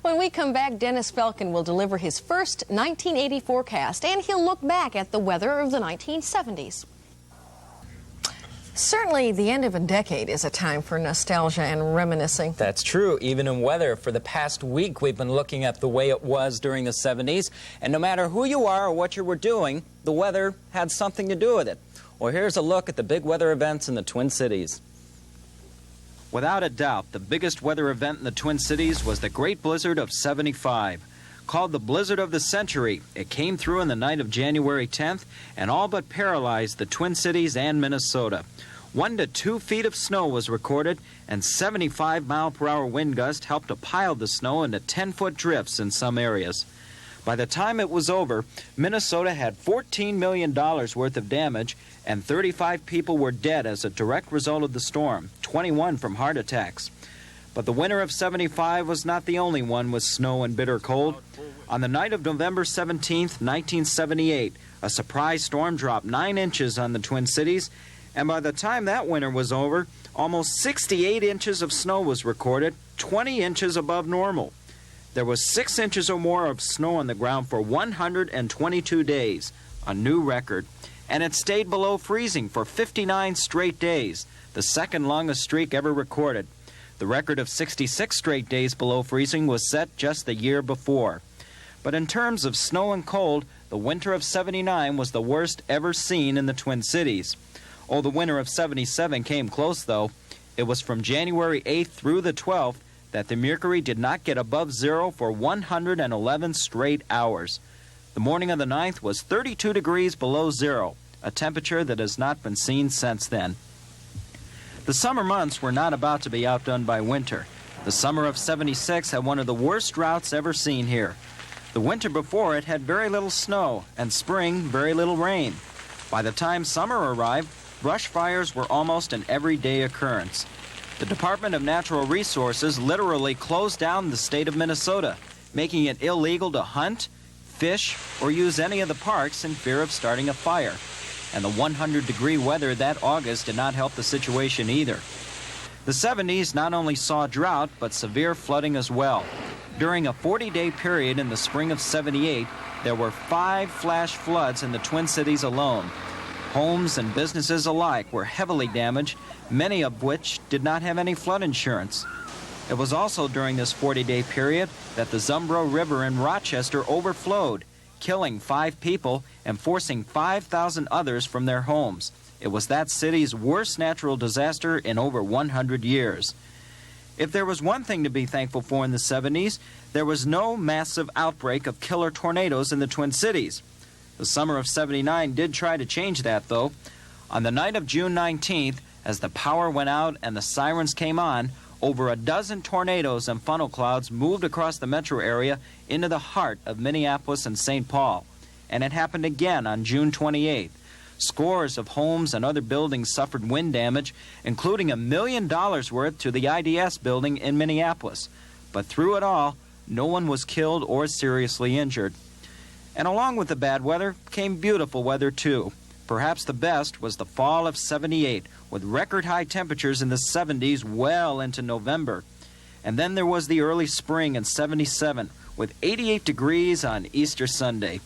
When we come back, Dennis Feltgen will deliver his first 1980 forecast, and he'll look back at the weather of the 1970s. Certainly, the end of a decade is a time for nostalgia and reminiscing. That's true. Even in weather, for the past week, we've been looking at the way it was during the 70s. And no matter who you are or what you were doing, the weather had something to do with it. Well, here's a look at the big weather events in the Twin Cities. Without a doubt, the biggest weather event in the Twin Cities was the Great Blizzard of '75. Called the Blizzard of the Century, it came through in the night of January 10th and all but paralyzed the Twin Cities and Minnesota. 1 to 2 feet of snow was recorded, and 75-mile-per-hour wind gusts helped to pile the snow into 10-foot drifts in some areas. By the time it was over, Minnesota had $14 million worth of damage, and 35 people were dead as a direct result of the storm, 21 from heart attacks. But the winter of '75 was not the only one with snow and bitter cold. On the night of November 17, 1978, a surprise storm dropped 9 inches on the Twin Cities, and by the time that winter was over, almost 68 inches of snow was recorded, 20 inches above normal. There was 6 inches or more of snow on the ground for 122 days, a new record, and it stayed below freezing for 59 straight days, the second longest streak ever recorded. The record of 66 straight days below freezing was set just the year before. But in terms of snow and cold, the winter of '79 was the worst ever seen in the Twin Cities. Oh, the winter of '77 came close, though. It was from January 8th through the 12th that the mercury did not get above zero for 111 straight hours. The morning of the 9th was 32 degrees below zero, a temperature that has not been seen since then. The summer months were not about to be outdone by winter. The summer of '76 had one of the worst droughts ever seen here. The winter before it had very little snow, and spring very little rain. By the time summer arrived, brush fires were almost an everyday occurrence. The Department of Natural Resources literally closed down the state of Minnesota, making it illegal to hunt, fish, or use any of the parks in fear of starting a fire. And the 100-degree weather that August did not help the situation either. The 70s not only saw drought, but severe flooding as well. During a 40-day period in the spring of '78, there were 5 flash floods in the Twin Cities alone. Homes and businesses alike were heavily damaged, many of which did not have any flood insurance. It was also during this 40-day period that the Zumbro River in Rochester overflowed, killing 5 people and forcing 5,000 others from their homes. It was that city's worst natural disaster in over 100 years. If there was one thing to be thankful for in the 70s, there was no massive outbreak of killer tornadoes in the Twin Cities. The summer of '79 did try to change that, though. On the night of June 19th, as the power went out and the sirens came on, over a dozen tornadoes and funnel clouds moved across the metro area into the heart of Minneapolis and St. Paul. And it happened again on June 28th. Scores of homes and other buildings suffered wind damage, including $1 million worth to the IDS building in Minneapolis. But through it all, no one was killed or seriously injured. And along with the bad weather came beautiful weather, too. Perhaps the best was the fall of '78, with record-high temperatures in the 70s well into November. And then there was the early spring in '77, with 88 degrees on Easter Sunday.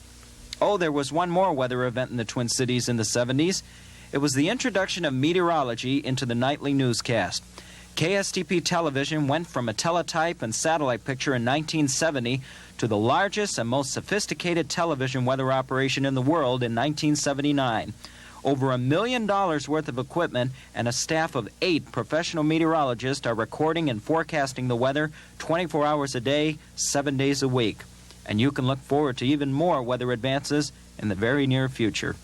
Oh, there was one more weather event in the Twin Cities in the 70s. It was the introduction of meteorology into the nightly newscast. KSTP television went from a teletype and satellite picture in 1970 to the largest and most sophisticated television weather operation in the world in 1979. Over $1 million worth of equipment and a staff of 8 professional meteorologists are recording and forecasting the weather 24 hours a day, 7 days a week. And you can look forward to even more weather advances in the very near future.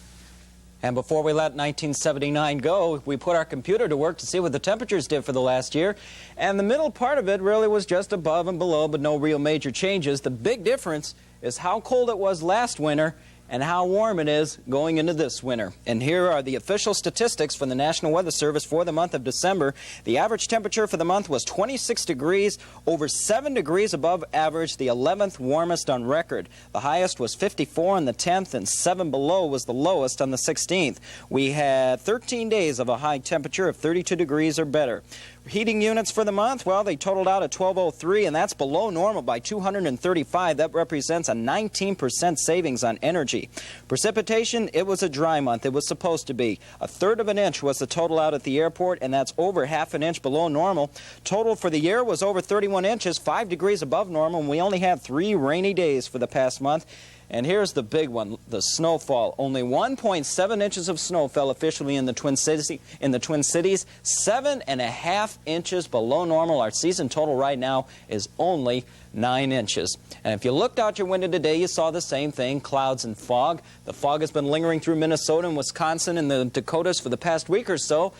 And before we let 1979 go, we put our computer to work to see what the temperatures did for the last year. And the middle part of it really was just above and below, but no real major changes. The big difference is how cold it was last winter and how warm it is going into this winter. And here are the official statistics from the National Weather Service for the month of December. The average temperature for the month was 26 degrees, over 7 degrees above average, the 11th warmest on record. The highest was 54 on the 10th, and 7 below was the lowest on the 16th. We had 13 days of a high temperature of 32 degrees or better. Heating units for the month, well, they totaled out at 1203, and that's below normal by 235. That represents a 19% savings on energy. Precipitation, it was a dry month. It was supposed to be. 1/3 of an inch was the total out at the airport, and that's over 1/2 an inch below normal. Total for the year was over 31 inches, 5 degrees above normal, and we only had 3 rainy days for the past month. And here's the big one, the snowfall. Only 1.7 inches of snow fell officially in the Twin Cities. 7.5 inches below normal. Our season total right now is only 9 inches. And if you looked out your window today, you saw the same thing, clouds and fog. The fog has been lingering through Minnesota and Wisconsin and the Dakotas for the past week or so.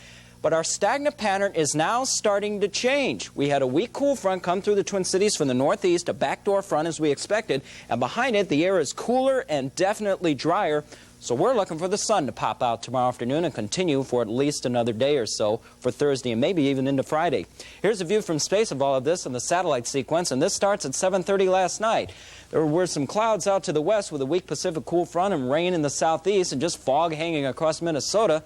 But our stagnant pattern is now starting to change. We had a weak cool front come through the Twin Cities from the northeast, a backdoor front as we expected, and behind it the air is cooler and definitely drier. So we're looking for the sun to pop out tomorrow afternoon and continue for at least another day or so for Thursday and maybe even into Friday. Here's a view from space of all of this in the satellite sequence, and this starts at 7:30 last night. There were some clouds out to the west with a weak Pacific cool front and rain in the southeast and just fog hanging across Minnesota.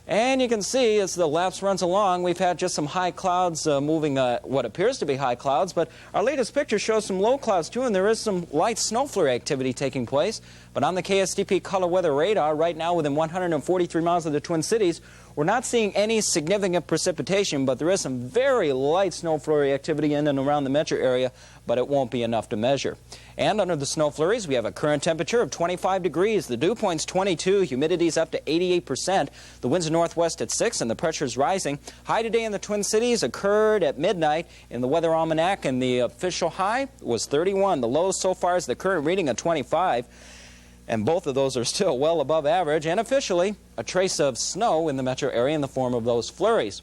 And you can see as the lapse runs along, we've had just some high clouds moving what appears to be high clouds, but our latest picture shows some low clouds too, and there is some light snow flurry activity taking place. But on the KSTP color weather radar, right now within 143 miles of the Twin Cities, we're not seeing any significant precipitation, but there is some very light snow flurry activity in and around the metro area, but it won't be enough to measure. And under the snow flurries, we have a current temperature of 25 degrees. The dew point's 22, humidity's up to 88%. The winds are northwest at 6, and the pressure's rising. High today in the Twin Cities occurred at midnight in the weather almanac, and the official high was 31. The low so far is the current reading of 25. And both of those are still well above average, and officially a trace of snow in the metro area in the form of those flurries.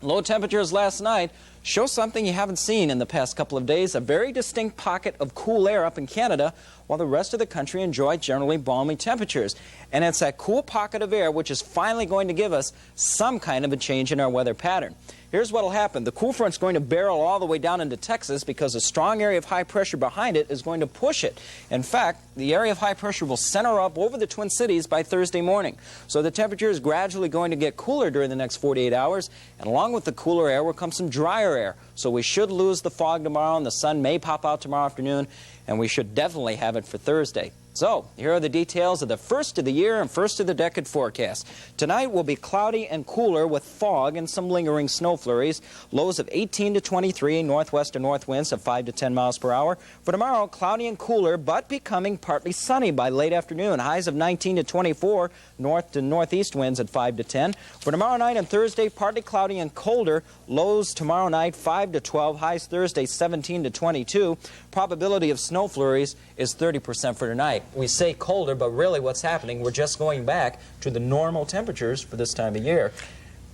Low temperatures last night show something you haven't seen in the past couple of days, a very distinct pocket of cool air up in Canada, while the rest of the country enjoyed generally balmy temperatures. And it's that cool pocket of air which is finally going to give us some kind of a change in our weather pattern. Here's what will happen. The cool front's going to barrel all the way down into Texas because a strong area of high pressure behind it is going to push it. In fact, the area of high pressure will center up over the Twin Cities by Thursday morning. So the temperature is gradually going to get cooler during the next 48 hours, and along with the cooler air will come some drier air. So we should lose the fog tomorrow, and the sun may pop out tomorrow afternoon, and we should definitely have it for Thursday. So, here are the details of the first of the year and first of the decade forecast. Tonight will be cloudy and cooler with fog and some lingering snow flurries. Lows of 18 to 23, northwest to north winds of 5 to 10 miles per hour. For tomorrow, cloudy and cooler, but becoming partly sunny by late afternoon. Highs of 19 to 24, north to northeast winds at 5 to 10. For tomorrow night and Thursday, partly cloudy and colder. Lows tomorrow night 5 to 12, highs Thursday 17 to 22. Probability of snow flurries is 30% for tonight. We say colder, but really what's happening, we're just going back to the normal temperatures for this time of year.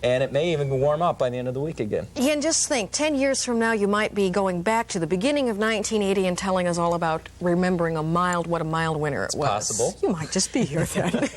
And it may even warm up by the end of the week again. Yeah, and just think, 10 years from now, you might be going back to the beginning of 1980 and telling us all about remembering what a mild winter it was. It's possible. You might just be here then.